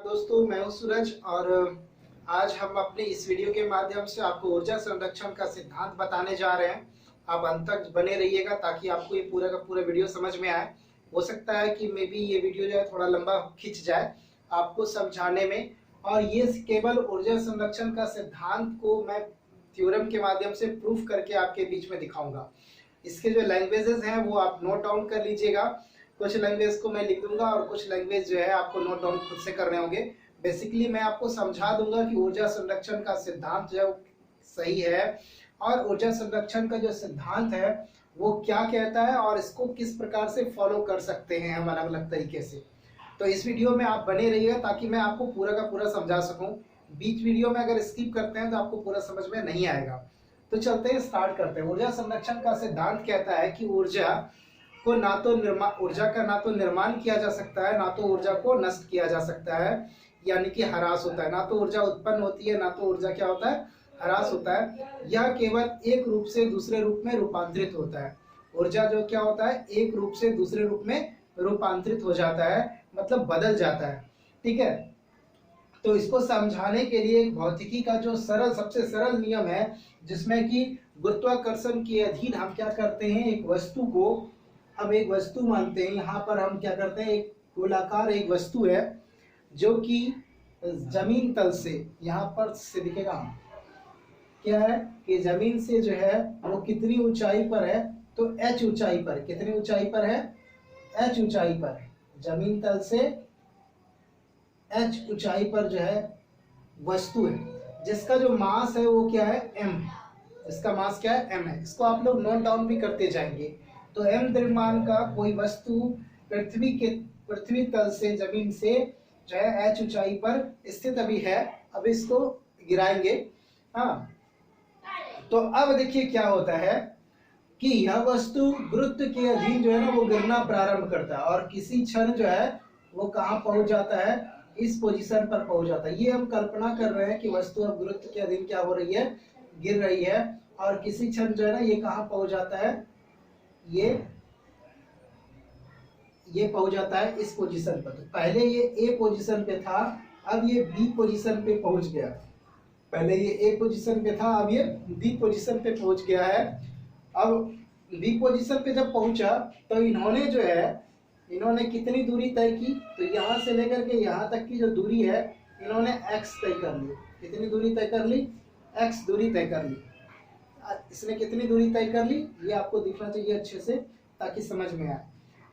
दोस्तों, मैं हूं सूरज और आज हम अपने इस वीडियो के माध्यम से आपको ऊर्जा संरक्षण का सिद्धांत बताने जा रहे हैं। आप अंत तक बने रहिएगा ताकि आपको ये पूरा का पूरा वीडियो समझ में आए। हो सकता है कि मे बी ये वीडियो जो है थोड़ा लंबा खिंच जाए आपको समझाने में, और ये केवल ऊर्जा संरक्षण का सिद्धांत को मैं थ्योरम के माध्यम से प्रूफ करके आपके बीच में दिखाऊंगा। इसके जो लैंग्वेजेस हैं वो आप नोट डाउन कर लीजिएगा। कुछ लैंग्वेज को मैं लिख दूंगा और कुछ लैंग्वेज जो है आपको नोट डाउन खुद से करने होंगे। बेसिकली मैं आपको समझा दूंगा कि ऊर्जा संरक्षण का सिद्धांत जो सही है और ऊर्जा संरक्षण का जो सिद्धांत है वो क्या कहता है और इसको किस प्रकार से फॉलो कर सकते हैं हम अलग अलग तरीके से। तो इस वीडियो में आप बने रहिएगा ताकि मैं आपको पूरा का पूरा समझा सकूं। बीच वीडियो में अगर स्किप करते हैं तो आपको पूरा समझ में नहीं आएगा। तो चलते हैं, स्टार्ट करते हैं। ऊर्जा संरक्षण का सिद्धांत कहता है कि ऊर्जा का ना तो निर्माण किया जा सकता है, ना तो ऊर्जा को नष्ट किया जा सकता है, यानी कि ह्रास होता है। ना तो ऊर्जा उत्पन्न होती है, ना तो ऊर्जा क्या होता है, ह्रास होता है। यह केवल एक रूप से दूसरे रूप में रूपांतरित होता है। ऊर्जा जो क्या होता है, एक रूप से दूसरे रूप में रूपांतरित हो जाता है, मतलब बदल जाता है। ठीक है, तो इसको समझाने के लिए भौतिकी का जो सबसे सरल नियम है, जिसमें कि गुरुत्वाकर्षण के अधीन हम क्या करते हैं, एक वस्तु को हम एक वस्तु मानते हैं। यहाँ पर हम क्या करते हैं, एक गोलाकार एक वस्तु है जो कि जमीन तल से, यहाँ पर से दिखेगा क्या है कि जमीन से जो है वो कितनी ऊंचाई पर है, तो h ऊंचाई पर। कितनी ऊंचाई पर है, h ऊंचाई पर है। जमीन तल से h ऊंचाई पर जो है वस्तु है, जिसका जो मास है वो क्या है, m। इसका मास क्या है, m है। इसको आप लोग नोट डाउन भी करते जाएंगे। तो m द्रव्यमान का कोई वस्तु पृथ्वी तल से, जमीन से जो है h ऊंचाई पर स्थित अभी है। अब इसको गिराएंगे। हाँ, तो अब देखिए क्या होता है कि यह वस्तु गुरुत्व के अधीन जो है ना वो गिरना प्रारंभ करता है, और किसी क्षण जो है वो कहाँ पहुंच जाता है, इस पोजीशन पर पहुंच जाता है। ये हम कल्पना कर रहे हैं कि वस्तु अब गुरुत्व के अधीन क्या हो रही है, गिर रही है, और किसी क्षण जो है ना ये कहाँ पहुंच जाता है, ये पहुंच जाता है इस पोजीशन पर। तो पहले ये ए पोजीशन पे था, अब ये बी पोजीशन पे पहुंच गया। पहले ये ए पोजीशन पे था, अब ये बी पोजीशन पे पहुंच गया है। अब बी पोजीशन पे जब पहुंचा तो इन्होंने जो है, इन्होंने कितनी दूरी तय की, तो यहाँ से लेकर के यहाँ तक की जो दूरी है इन्होंने x तय कर ली। कितनी दूरी तय कर ली, x दूरी तय कर ली। इसने कितनी दूरी तय कर ली, ये आपको दिखना चाहिए अच्छे से ताकि समझ में आए।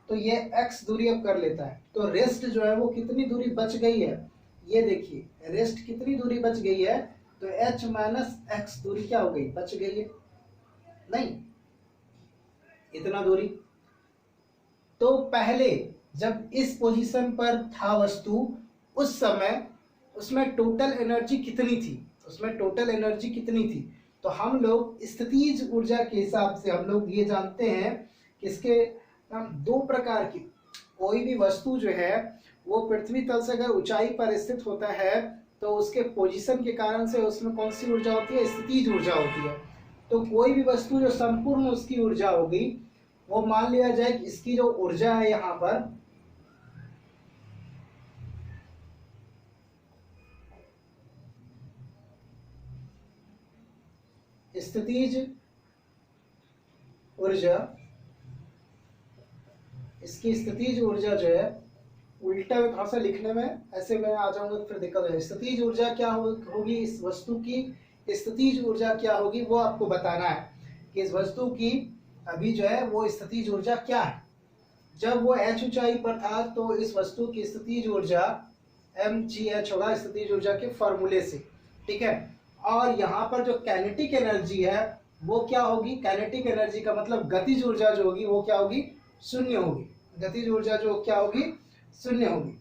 तो ये x दूरी अब कर लेता है, तो रेस्ट जो है वो कितनी दूरी बच गई है, ये देखिए रेस्ट कितनी दूरी बच गई है, तो h माइनस एक्स दूरी क्या हो गई, बच गई है, नहीं इतना दूरी। तो पहले जब इस पोजीशन पर था वस्तु, उस समय उसमें टोटल एनर्जी कितनी थी, तो हम लोग स्थितिज ऊर्जा के हिसाब से हम लोग ये जानते हैं कि इसके हम दो प्रकार की, कोई भी वस्तु जो है वो पृथ्वी तल से अगर ऊंचाई पर स्थित होता है तो उसके पोजीशन के कारण से उसमें कौन सी ऊर्जा होती है, स्थितिज ऊर्जा होती है। तो कोई भी वस्तु जो संपूर्ण उसकी ऊर्जा होगी, वो मान लिया जाए कि इसकी जो ऊर्जा है यहाँ पर स्थितिज ऊर्जा, इसकी स्थितिज ऊर्जा जो है, उल्टा में थोड़ा सा लिखने में ऐसे मैं आ जाऊंगा तो फिर दिक्कत है। स्थितिज ऊर्जा क्या होगी, इस वस्तु की स्थितिज ऊर्जा क्या होगी वो आपको बताना है कि इस वस्तु की अभी जो है वो स्थितिज ऊर्जा क्या है। जब वो h ऊंचाई पर था तो इस वस्तु की स्थितिज ऊर्जा mgh होगा, स्थितिज ऊर्जा के फॉर्मूले से। ठीक है, और यहाँ पर जो काइनेटिक एनर्जी है वो क्या होगी, काइनेटिक एनर्जी का मतलब गतिज ऊर्जा जो होगी वो क्या होगी, शून्य होगी। गतिज ऊर्जा जो क्या होगी, शून्य होगी।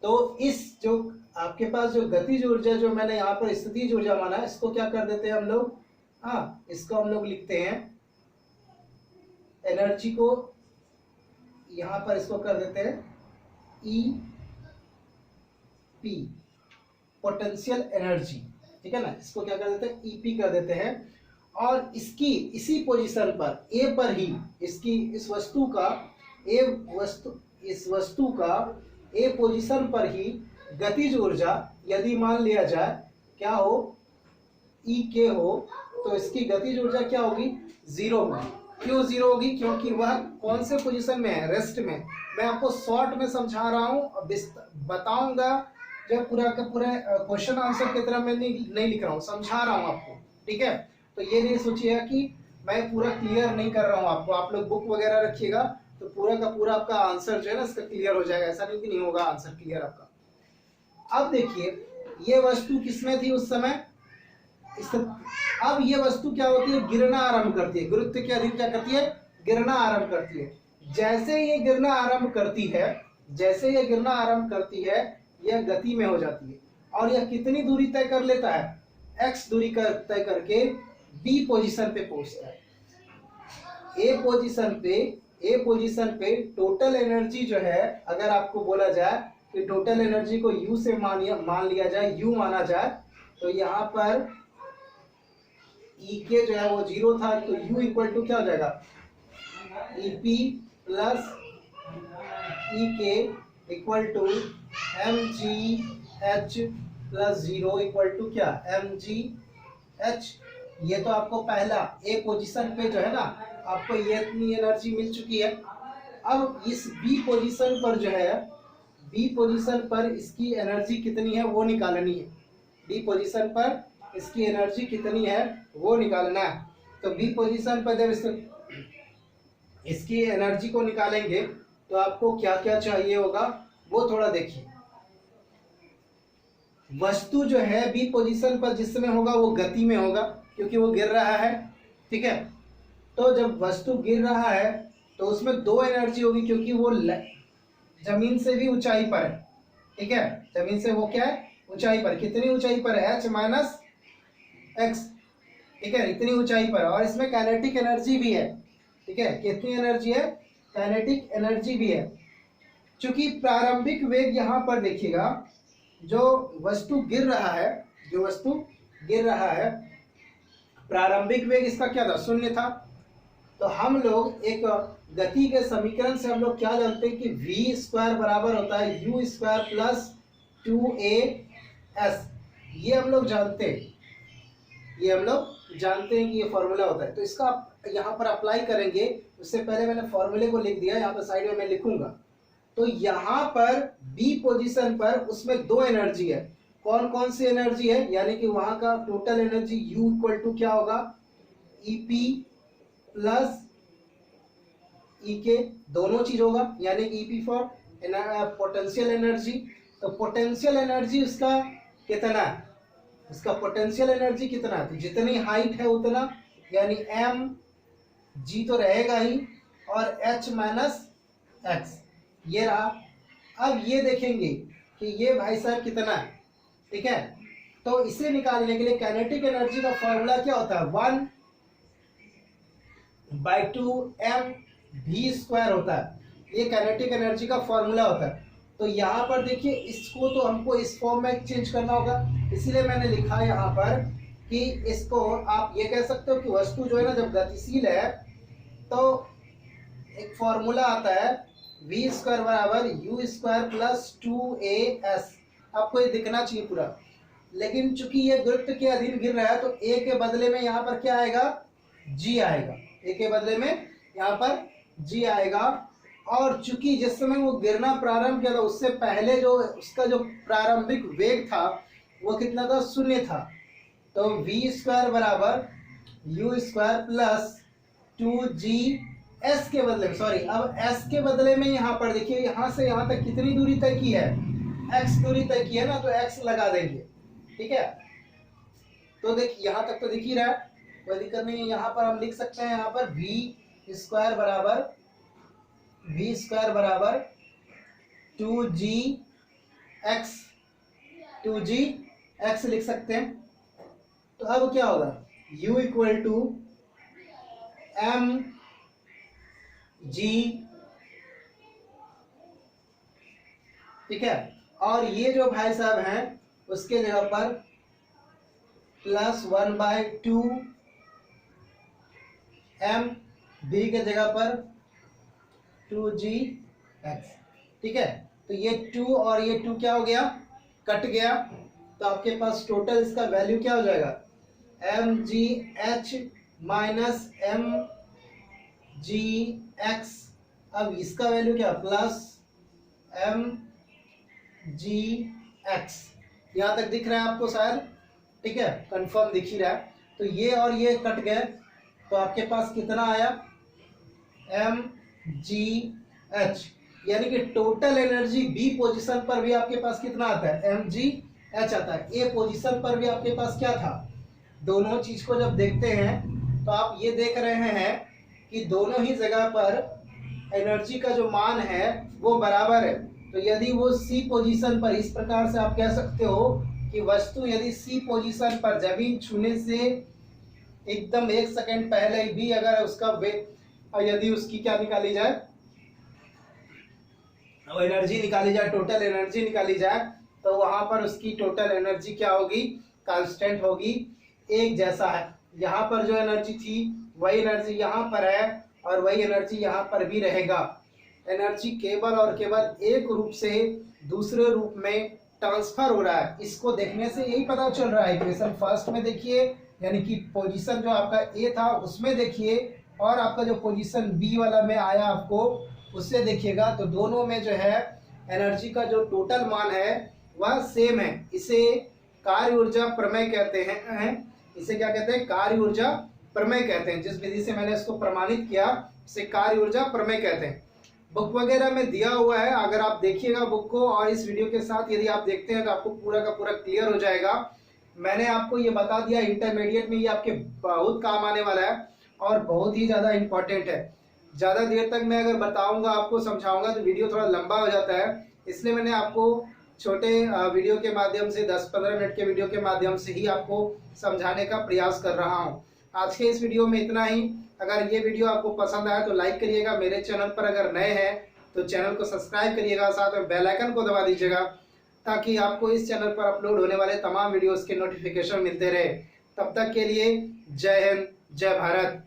तो इस जो आपके पास जो गतिज ऊर्जा जो मैंने यहाँ पर स्थितिज ऊर्जा माना है, इसको क्या कर देते हैं हम लोग, हाँ इसको हम लोग लिखते हैं एनर्जी को, यहाँ पर इसको कर देते हैं ई पी, पोटेंशियल एनर्जी। ठीक है ना, इसको क्या कर देते हैं, ईपी कर देते हैं। और इसकी इसी पोजीशन पर ए पर ही इसकी इस वस्तु का ए पोजीशन पर ही गतिज ऊर्जा यदि मान लिया जाए क्या हो, ई के हो, तो इसकी गतिज ऊर्जा क्या होगी, 0 होगी। क्यों 0 होगी, क्योंकि वह कौन से पोजीशन में है, रेस्ट में। मैं आपको शॉर्ट में समझा रहा हूँ, बताऊंगा जब पूरा का पूरा क्वेश्चन आंसर की तरह मैं नहीं लिख रहा हूँ, समझा रहा हूँ आपको, ठीक है। तो ये नहीं सोचिएगा कि मैं पूरा क्लियर नहीं कर रहा हूँ आपको। आप लोग बुक वगैरह रखिएगा तो पूरा का पूरा आपका आंसर जो है ना इसका क्लियर हो जाएगा। ऐसा नहीं कि नहीं होगा आंसर क्लियर आपका। अब देखिए ये वस्तु किसमें थी उस समय, अब ये वस्तु क्या होती है, गिरना आरंभ करती है। गुरुत्व के अधीन क्या करती है, गिरना आरंभ करती है। जैसे ये गिरना आरंभ करती है, जैसे ये गिरना आरंभ करती है, यह गति में हो जाती है। और यह कितनी दूरी तय कर लेता है, x दूरी तय करके b पोजीशन पे पहुंचता है। ए पोजीशन पे टोटल एनर्जी जो है, अगर आपको बोला जाए कि टोटल एनर्जी को u से मान लिया जाए, u माना जाए, तो यहाँ पर ई के जो है वो 0 था, तो u इक्वल टू क्या हो जाएगा, EP plus E K equal to mgh plus 0 equal to क्या, mgh। ये तो आपको पहला ए पोजीशन पे जो है ना आपको ये इतनी एनर्जी मिल चुकी है। अब इस बी पोजीशन पर जो है, बी पोजीशन पर इसकी एनर्जी कितनी है वो निकालनी है। बी पोजीशन पर इसकी एनर्जी कितनी है वो निकालना है। तो बी पोजीशन पर जब इसकी एनर्जी को निकालेंगे तो आपको क्या क्या चाहिए होगा वो थोड़ा देखिए। वस्तु जो है बी पोजीशन पर जिस समय होगा वो गति में होगा क्योंकि वो गिर रहा है, ठीक है। तो जब वस्तु गिर रहा है तो उसमें दो एनर्जी होगी क्योंकि वो जमीन से भी ऊंचाई पर है, ठीक है। जमीन से वो क्या है, ऊंचाई पर। कितनी ऊंचाई पर है, h माइनस एक्स, ठीक है, इतनी ऊंचाई पर। और इसमें काइनेटिक एनर्जी भी है, ठीक है। कितनी एनर्जी है, काइनेटिक एनर्जी भी है। चूंकि प्रारंभिक वेग यहाँ पर देखिएगा, जो वस्तु गिर रहा है, जो वस्तु गिर रहा है, प्रारंभिक वेग इसका क्या था, 0 था। तो हम लोग एक गति के समीकरण से हम लोग क्या जानते हैं कि v स्क्वायर बराबर होता है u स्क्वायर प्लस 2as। ये हम लोग जानते हैं, ये हम लोग जानते हैं कि ये फॉर्मूला होता है। तो इसका आप यहाँ पर अप्लाई करेंगे। उससे पहले मैंने फॉर्मूले को लिख दिया, यहाँ पर साइड में मैं लिखूंगा। तो यहाँ पर बी पोजीशन पर उसमें दो एनर्जी है। कौन कौन सी एनर्जी है, यानी कि वहां का total energy U equal to क्या होगा, EP प्लस E के, दोनों चीज होगा, यानी कि EP फॉर पोटेंशियल एनर्जी। तो पोटेंशियल एनर्जी उसका कितना है, उसका पोटेंशियल एनर्जी कितना है, तो जितनी हाइट है उतना, यानी mg तो रहेगा ही, और h माइनस एक्स ये रहा। अब ये देखेंगे कि ये भाई साहब कितना है, ठीक है। तो इसे निकालने के लिए काइनेटिक एनर्जी का फॉर्मूला क्या होता है, 1/2 mv² होता है। ये काइनेटिक एनर्जी का फॉर्मूला होता है। तो यहाँ पर देखिए इसको तो हमको इस फॉर्म में चेंज करना होगा, इसीलिए मैंने लिखा यहाँ पर कि इसको आप ये कह सकते हो कि वस्तु जो है ना जब गतिशील है तो एक फॉर्मूला आता है v² बराबर u² प्लस 2as। आपको ये दिखना चाहिए पूरा, लेकिन चूंकि ये गुरुत्व के अधीन गिर रहा है तो a के बदले में यहाँ पर क्या आएगा, g आएगा। a के बदले में यहाँ पर g आएगा। और चूंकि जिस समय वो गिरना प्रारंभ किया था उससे पहले जो उसका जो प्रारंभिक वेग था वो कितना था, 0 था। तो v² बराबर u² प्लस 2g s के बदले में, सॉरी, अब s के बदले में यहाँ पर देखिए यहाँ से यहाँ तक कितनी दूरी तय की है, x दूरी तय की है ना, तो x लगा देंगे, ठीक है। तो देखिए यहाँ तक तो दिख ही रहा है, कोई दिक्कत नहीं है। यहाँ पर हम लिख सकते हैं, यहाँ पर v² बराबर 2gx लिख सकते हैं। तो अब क्या होगा, u इक्वल टू mg, ठीक है। और ये जो भाई साहब हैं उसके जगह पर प्लस 1/2 mv के जगह पर 2gx, ठीक है। तो ये 2 और ये 2 क्या हो गया, कट गया। तो आपके पास टोटल इसका वैल्यू क्या हो जाएगा, mgh माइनस mgx। अब इसका वैल्यू क्या, प्लस mgx। यहां तक दिख रहा है आपको शायद, ठीक है, कंफर्म दिख ही रहा है। तो ये और ये कट गए, तो आपके पास कितना आया, mgh, यानी कि टोटल एनर्जी बी पोजीशन पर भी आपके पास कितना आता है, mgh आता है। ए पोजीशन पर भी आपके पास क्या था, दोनों चीज को जब देखते हैं तो आप ये देख रहे हैं कि दोनों ही जगह पर एनर्जी का जो मान है वो बराबर है। तो यदि वो सी पोजीशन पर, इस प्रकार से आप कह सकते हो कि वस्तु यदि सी पोजीशन पर जमीन छूने से एकदम 1 सेकंड पहले भी अगर उसका वेग, यदि उसकी क्या निकाली जाए, एनर्जी निकाली जाए, टोटल एनर्जी निकाली जाए, तो वहां पर उसकी टोटल एनर्जी क्या होगी, कांस्टेंट होगी, एक जैसा है। यहाँ पर जो एनर्जी थी वही एनर्जी यहाँ पर है और वही एनर्जी यहाँ पर भी रहेगा। एनर्जी केवल और केवल एक रूप से दूसरे रूप में ट्रांसफर हो रहा है। इसको देखने से यही पता चल रहा है। इक्वेशन फर्स्ट में देखिए, यानी कि पोजीशन जो आपका ए था उसमें देखिए, और आपका जो पोजीशन बी वाला में आया आपको उससे देखिएगा, तो दोनों में जो है एनर्जी का जो टोटल मान है वह सेम है। इसे कार्य ऊर्जा प्रमेय कहते हैं। इसे क्या कहते हैं, कार्य ऊर्जा प्रमेय कहते हैं। जिस विधि से मैंने इसको प्रमाणित किया इसे कार्य ऊर्जा प्रमेय कहते हैं। बुक वगैरह में दिया हुआ है, अगर आप देखिएगा बुक को और इस वीडियो के साथ यदि आप देखते हैं तो आपको पूरा का पूरा क्लियर हो जाएगा। मैंने आपको ये बता दिया, इंटरमीडिएट में ये आपके बहुत काम आने वाला है और बहुत ही ज़्यादा इम्पोर्टेंट है। ज़्यादा देर तक मैं अगर बताऊंगा, आपको समझाऊंगा तो वीडियो थोड़ा लंबा हो जाता है, इसलिए मैंने आपको छोटे वीडियो के माध्यम से 10-15 मिनट के वीडियो के माध्यम से ही आपको समझाने का प्रयास कर रहा हूँ। आज के इस वीडियो में इतना ही। अगर ये वीडियो आपको पसंद आया तो लाइक करिएगा। मेरे चैनल पर अगर नए हैं तो चैनल को सब्सक्राइब करिएगा, साथ में बेल आइकन को दबा दीजिएगा ताकि आपको इस चैनल पर अपलोड होने वाले तमाम वीडियोस के नोटिफिकेशन मिलते रहे। तब तक के लिए जय हिंद, जय भारत।